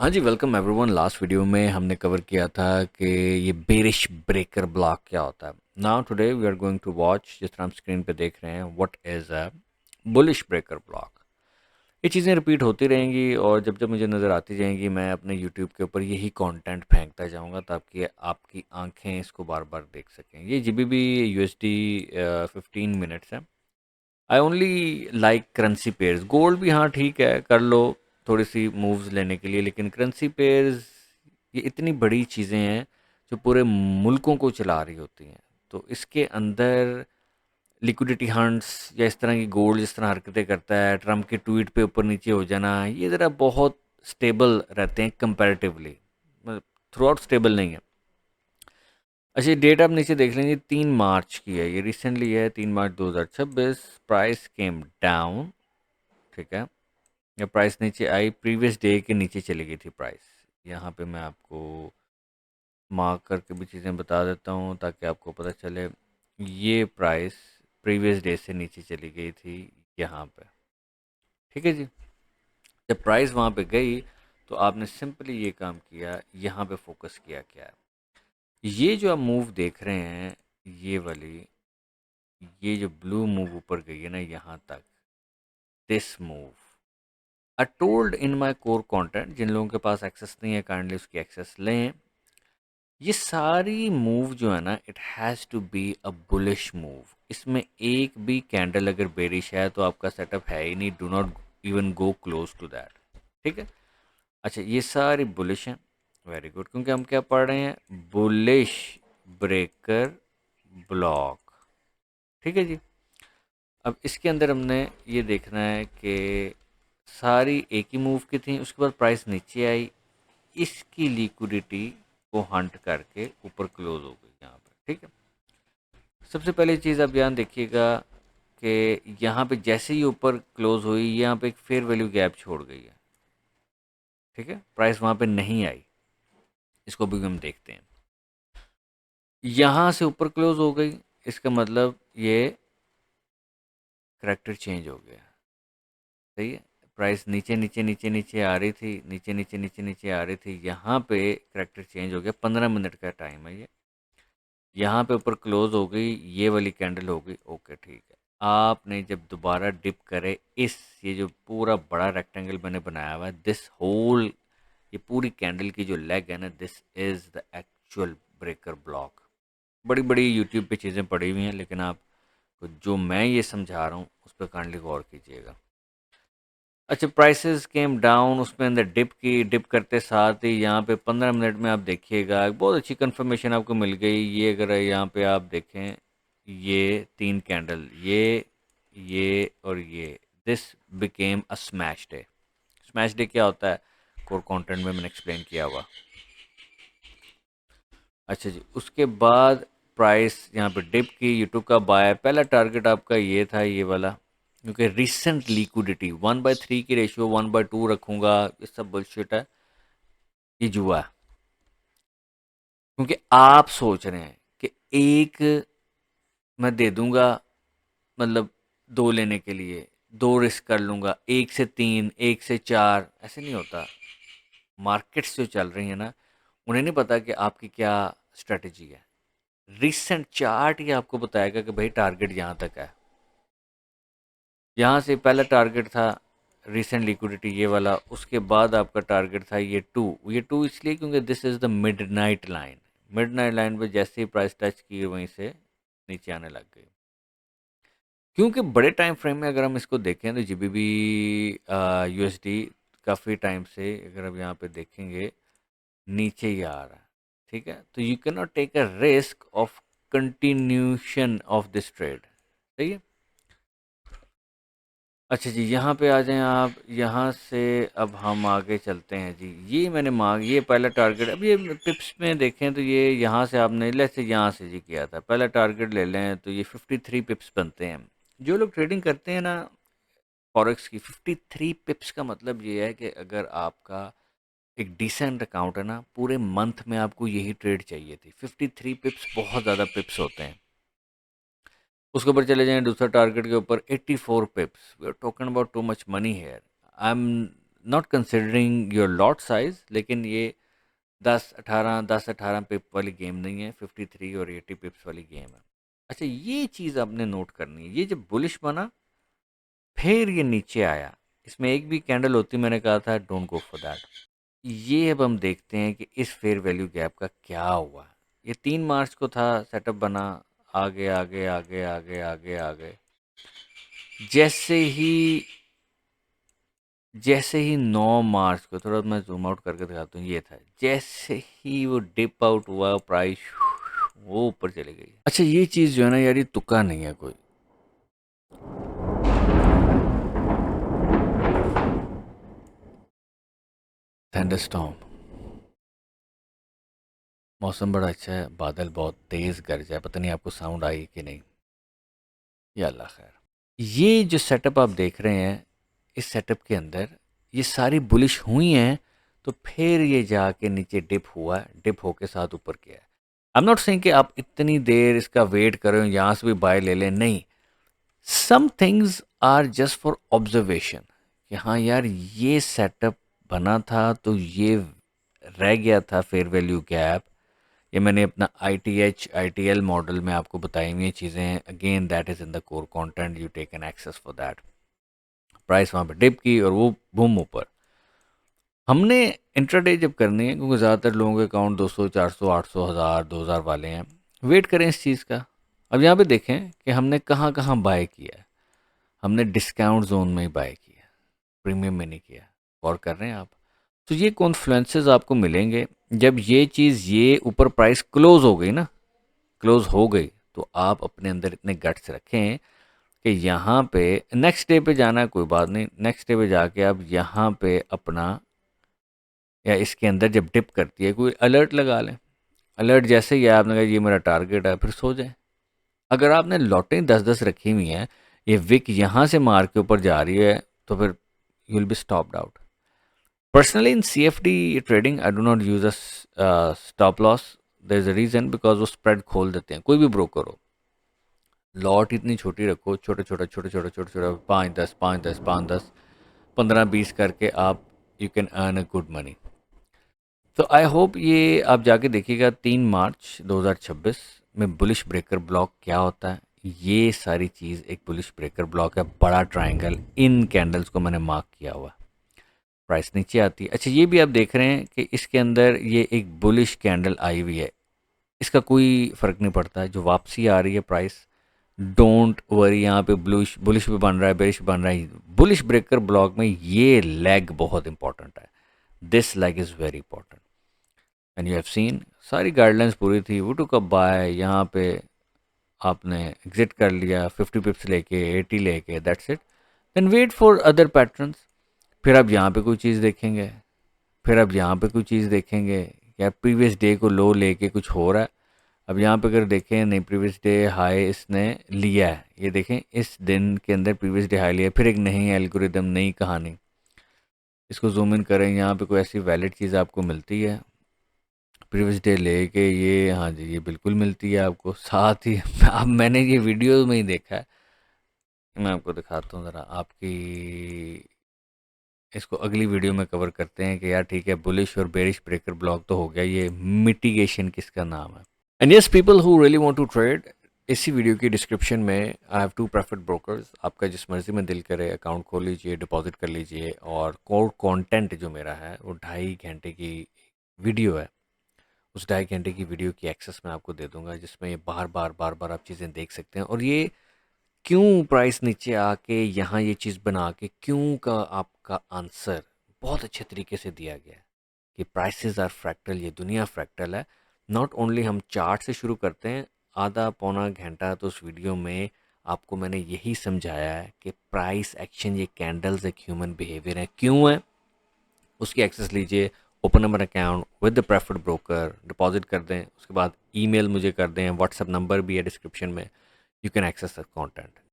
हाँ जी, welcome everyone. Last video में हमने कवर किया था कि ये बेरिश ब्रेकर ब्लॉक क्या होता है। Now today we are going to watch, जिस तरह हम स्क्रीन पे देख रहे हैं, what is a bullish breaker block. ये चीज़ें रिपीट होती रहेंगी और जब जब मुझे नज़र आती जाएंगी मैं अपने यूट्यूब के ऊपर यही कंटेंट फेंकता जाऊंगा ताकि आपकी आंखें इसको बार बार देख सकें। ये GBP USD 15 मिनट्स है। I only like currency pairs. Gold भी हाँ ठीक है, कर लो थोड़ी सी मूव्स लेने के लिए, लेकिन करेंसी पेयर्स ये इतनी बड़ी चीज़ें हैं जो पूरे मुल्कों को चला रही होती हैं। तो इसके अंदर लिक्विडिटी हंट्स या इस तरह की गोल्ड जिस तरह हरकतें करता है, ट्रम्प के ट्वीट पे ऊपर नीचे हो जाना, ये ज़रा बहुत स्टेबल रहते हैं कंपैरेटिवली, मतलब थ्रू आउट स्टेबल नहीं है। अच्छा, डेट आप नीचे देख लेंगे, 3 मार्च की है, ये रिसेंटली है, 3 मार्च 2026। प्राइस केम डाउन, ठीक है। या प्राइस नीचे आई, प्रीवियस डे के नीचे चली गई थी प्राइस। यहाँ पे मैं आपको मार्क करके भी चीज़ें बता देता हूँ ताकि आपको पता चले। ये प्राइस प्रीवियस डे से नीचे चली गई थी यहाँ पे, ठीक है जी। जब प्राइस वहाँ पे गई तो आपने सिंपली ये काम किया, यहाँ पे फोकस किया। क्या है ये जो आप मूव देख रहे हैं, ये वाली, ये जो ब्लू मूव ऊपर गई है ना यहाँ तक, this move I told in my core content, जिन लोगों के पास एक्सेस नहीं है काइंडली उसकी एक्सेस लें। ये सारी मूव जो है ना, it has to be a bullish move. इसमें एक भी कैंडल अगर बेरिश है तो आपका सेटअप है ही नहीं, do not even go close to that, ठीक है। अच्छा, ये सारी बुलिश हैं, वेरी गुड, क्योंकि हम क्या पढ़ रहे हैं, बुलिश ब्रेकर ब्लॉक, ठीक है जी। अब इसके अंदर हमने ये देखना है कि सारी एक ही मूव की थी, उसके बाद प्राइस नीचे आई, इसकी लिक्विडिटी को हंट करके ऊपर क्लोज हो गई यहाँ पे, ठीक है। सबसे पहली चीज़ आप ध्यान देखिएगा कि यहाँ पे जैसे ही ऊपर क्लोज हुई, यहाँ पे एक फेयर वैल्यू गैप छोड़ गई है, ठीक है। प्राइस वहाँ पे नहीं आई, इसको भी हम देखते हैं। यहाँ से ऊपर क्लोज हो गई, इसका मतलब ये करैक्टर चेंज हो गया, सही है। प्राइस नीचे नीचे नीचे नीचे आ रही थी, नीचे नीचे नीचे नीचे आ रही थी, यहाँ पे करैक्टर चेंज हो गया। 15 मिनट का टाइम है ये, यहाँ पे ऊपर क्लोज हो गई, ये वाली कैंडल हो गई, ओके ठीक है। आपने जब दोबारा डिप करे, इस ये जो पूरा बड़ा रेक्टेंगल मैंने बनाया हुआ है, दिस होल, ये पूरी कैंडल की जो लेग है ना, this is the actual breaker block. बड़ी बड़ी यूट्यूब पे चीज़ें पड़ी हुई हैं, लेकिन आप जो मैं ये समझा रहा हूँ उस पर काइंडली गौर कीजिएगा। अच्छा, प्राइसेस केम डाउन, उसमें अंदर डिप की, डिप करते साथ ही यहाँ पे 15 मिनट में आप देखिएगा बहुत अच्छी कंफर्मेशन आपको मिल गई। ये अगर यहाँ पे आप देखें, ये 3 कैंडल, ये और ये, this became a smash day. Smash day क्या होता है, कोर कंटेंट में मैंने एक्सप्लेन किया हुआ। अच्छा जी, उसके बाद प्राइस यहाँ पे डिप की, यूट्यूब का बाय, पहला टारगेट आपका ये था, ये वाला, क्योंकि रिसेंट लिक्विडिटी 1/3 की रेशियो 1/2 रखूँगा, ये सब बुलशिट है, ये जुआ है। क्योंकि आप सोच रहे हैं कि एक मैं दे दूंगा, मतलब 2 लेने के लिए 2 रिस्क कर लूँगा, 1 से 3, 1 से 4, ऐसे नहीं होता। मार्केट्स जो चल रही हैं ना, उन्हें नहीं पता कि आपकी क्या स्ट्रेटजी है। रिसेंट चार्ट ये आपको बताएगा कि भाई टारगेट यहाँ तक है। यहाँ से पहला टारगेट था रिसेंट लिक्विडिटी ये वाला, उसके बाद आपका टारगेट था ये टू इसलिए क्योंकि this is the midnight line. Midnight line पे जैसे ही प्राइस टच की, वहीं से नीचे आने लग गई। क्योंकि बड़े टाइम फ्रेम में अगर हम इसको देखें तो GBP USD काफ़ी टाइम से, अगर आप यहाँ पे देखेंगे, नीचे ही आ रहा है, ठीक है। तो you can not take a risk of continuation of this trade, सही है। अच्छा जी, यहाँ पे आ जाएं आप, यहाँ से अब हम आगे चलते हैं जी। ये मैंने मांग, ये पहला टारगेट, अब ये पिप्स में देखें तो ये यहाँ से आपने लेट्स से यहाँ से जी किया था, पहला टारगेट ले लें तो ये 53 पिप्स बनते हैं। जो लोग ट्रेडिंग करते हैं ना फॉरेक्स की, 53 पिप्स का मतलब ये है कि अगर आपका एक डिसेंट अकाउंट है ना, पूरे मंथ में आपको यही ट्रेड चाहिए थी। 53 पिप्स बहुत ज़्यादा पिप्स होते हैं। उसके ऊपर चले जाएं दूसरा टारगेट के ऊपर, 84 pips, we are talking about too much money here. I am not considering your lot size, लेकिन ये 10-18 पिप वाली गेम नहीं है, 53 और 80 पिप्स वाली गेम है। अच्छा, ये चीज़ आपने नोट करनी है, ये जब बुलिश बना फिर ये नीचे आया, इसमें एक भी कैंडल होती, मैंने कहा था डोंट गो फॉर दैट। ये अब हम देखते हैं कि इस फेयर वैल्यू गैप का क्या हुआ। ये 3 मार्च को था, सेटअप बना, आगे आगे आगे आगे आगे आगे, जैसे ही जैसे ही 9 मार्च को, थोड़ा मैं जूम आउट करके दिखाता हूँ, ये था, जैसे ही वो डिप आउट हुआ प्राइस वो ऊपर चली गई। अच्छा, ये चीज़ जो है ना यार, ये तुक्का नहीं है कोई। थंडरस्टॉर्म, मौसम बड़ा अच्छा है, बादल बहुत तेज़ गरज है, पता नहीं आपको साउंड आई कि नहीं, या अल्लाह खैर। ये जो सेटअप आप देख रहे हैं, इस सेटअप के अंदर ये सारी बुलिश हुई हैं, तो फिर ये जाके नीचे डिप हुआ, डिप होके साथ ऊपर गया है। आई एम नॉट सेइंग कि आप इतनी देर इसका वेट करें, यहाँ से भी बाय ले लें, नहीं। Some things are just for observation, कि हाँ यार ये सेटअप बना था तो ये रह गया था फेयर वैल्यू गैप। ये मैंने अपना आई टी एल मॉडल में आपको बताई हुई चीज़ें, again that is in the core content, you take an access for that. Price वहाँ पे डिप की और वो बूम ऊपर। हमने इंट्राडे जब करनी है, क्योंकि ज़्यादातर लोगों के अकाउंट 200 400 800 हज़ार 2000 वाले हैं, वेट करें इस चीज़ का। अब यहाँ पे देखें कि हमने कहाँ कहाँ बाय किया है। हमने डिस्काउंट जोन में ही बाय किया, प्रीमियम में नहीं किया। और कर रहे हैं आप, तो ये कॉन्फ्लुएंसेस आपको मिलेंगे जब ये चीज़, ये ऊपर प्राइस क्लोज हो गई ना, क्लोज हो गई, तो आप अपने अंदर इतने गट्स रखें कि यहाँ पे नेक्स्ट डे पे जाना है, कोई बात नहीं, नेक्स्ट डे पे जाके आप यहाँ पे अपना, या इसके अंदर जब डिप करती है कोई अलर्ट लगा लें। अलर्ट जैसे ही आपने कहा ये मेरा टारगेट है, फिर सो जाए। अगर आपने लॉटें 10-10 रखी हुई हैं, ये विक यहाँ से मार के ऊपर जा रही है, तो फिर you will be stopped out. Personally in C F D trading I do not use a stop loss. There is a reason, because वो स्प्रेड खोल देते हैं, कोई भी ब्रोकर हो। लॉट इतनी छोटी रखो, छोटे छोटे छोटे छोटे छोटे छोटे, 5-10 5-10 5-10 15-20 करके आप, you can earn a good money. तो आई होप ये आप जाके देखिएगा 3 मार्च 2026 में बुलिश ब्रेकर ब्लॉक क्या होता है। ये सारी चीज़ एक बुलिश ब्रेकर ब्लॉक है, बड़ा ट्रायंगल, इन कैंडल्स को मैंने मार्क किया हुआ। प्राइस नीचे आती है। अच्छा, ये भी आप देख रहे हैं कि इसके अंदर ये एक बुलिश कैंडल आई हुई है, इसका कोई फ़र्क नहीं पड़ता है, जो वापसी आ रही है प्राइस, डोंट वरी। यहाँ पे बुलिश बुलिश भी बन रहा है, बेरिश बन रहा है। बुलिश ब्रेकर ब्लॉक में ये लेग बहुत इंपॉर्टेंट है, this leg is very important. And you have seen सारी गाइडलाइंस पूरी थी, वो टू कब बाय, यहाँ पे आपने एग्जिट कर लिया 50 पिप्स लेके 80 लेके, that's it. Then wait for other patterns. फिर आप यहाँ पे कोई चीज़ देखेंगे, फिर अब यहाँ पे कोई चीज़ देखेंगे, या प्रीवियस डे को लो लेके कुछ हो रहा है। अब यहाँ पे अगर देखें, नहीं, प्रीवियस डे हाई इसने लिया है, ये देखें इस दिन के अंदर प्रीवियस डे हाई लिया है, फिर एक नई एल्गोरिदम, नई कहानी। इसको जूम इन करें, यहाँ पे कोई ऐसी वैलिड चीज़ आपको मिलती है प्रीवियस डे लेके, ये हाँ जी, ये बिल्कुल मिलती है आपको। साथ ही अब मैंने ये वीडियो में ही देखा है, मैं आपको दिखाता हूँ ज़रा आपकी, इसको अगली वीडियो में कवर करते हैं कि यार ठीक है, बुलिश और बेरिश ब्रेकर ब्लॉक तो हो गया, ये मिटिगेशन किसका नाम है। And yes, people who really want to trade, इसी वीडियो की डिस्क्रिप्शन में आई हैव 2 प्रेफर्ड ब्रोकर्स। आपका जिस मर्जी में दिल करे अकाउंट खोल लीजिए, डिपॉजिट कर लीजिए, और कोर कंटेंट जो मेरा है वो 2.5 घंटे की वीडियो है। उस 2.5 घंटे की वीडियो की एक्सेस मैं आपको दे दूंगा, जिसमें बार बार बार बार आप चीज़ें देख सकते हैं, और ये क्यों प्राइस नीचे आके यहाँ ये चीज़ बना के क्यों का आपका आंसर बहुत अच्छे तरीके से दिया गया है कि प्राइसेस आर फ्रैक्टल, ये दुनिया फ्रैक्टल है। नॉट ओनली हम चार्ट से शुरू करते हैं, आधा पौना घंटा तो उस वीडियो में आपको मैंने यही समझाया है कि प्राइस एक्शन, ये कैंडल्स एक ह्यूमन बिहेवियर है, क्यों है। उसकी एक्सेस लीजिए, open number account with the preferred broker, deposit कर दें, उसके बाद ईमेल मुझे कर दें, व्हाट्सएप नंबर भी है डिस्क्रिप्शन में, you can access the content.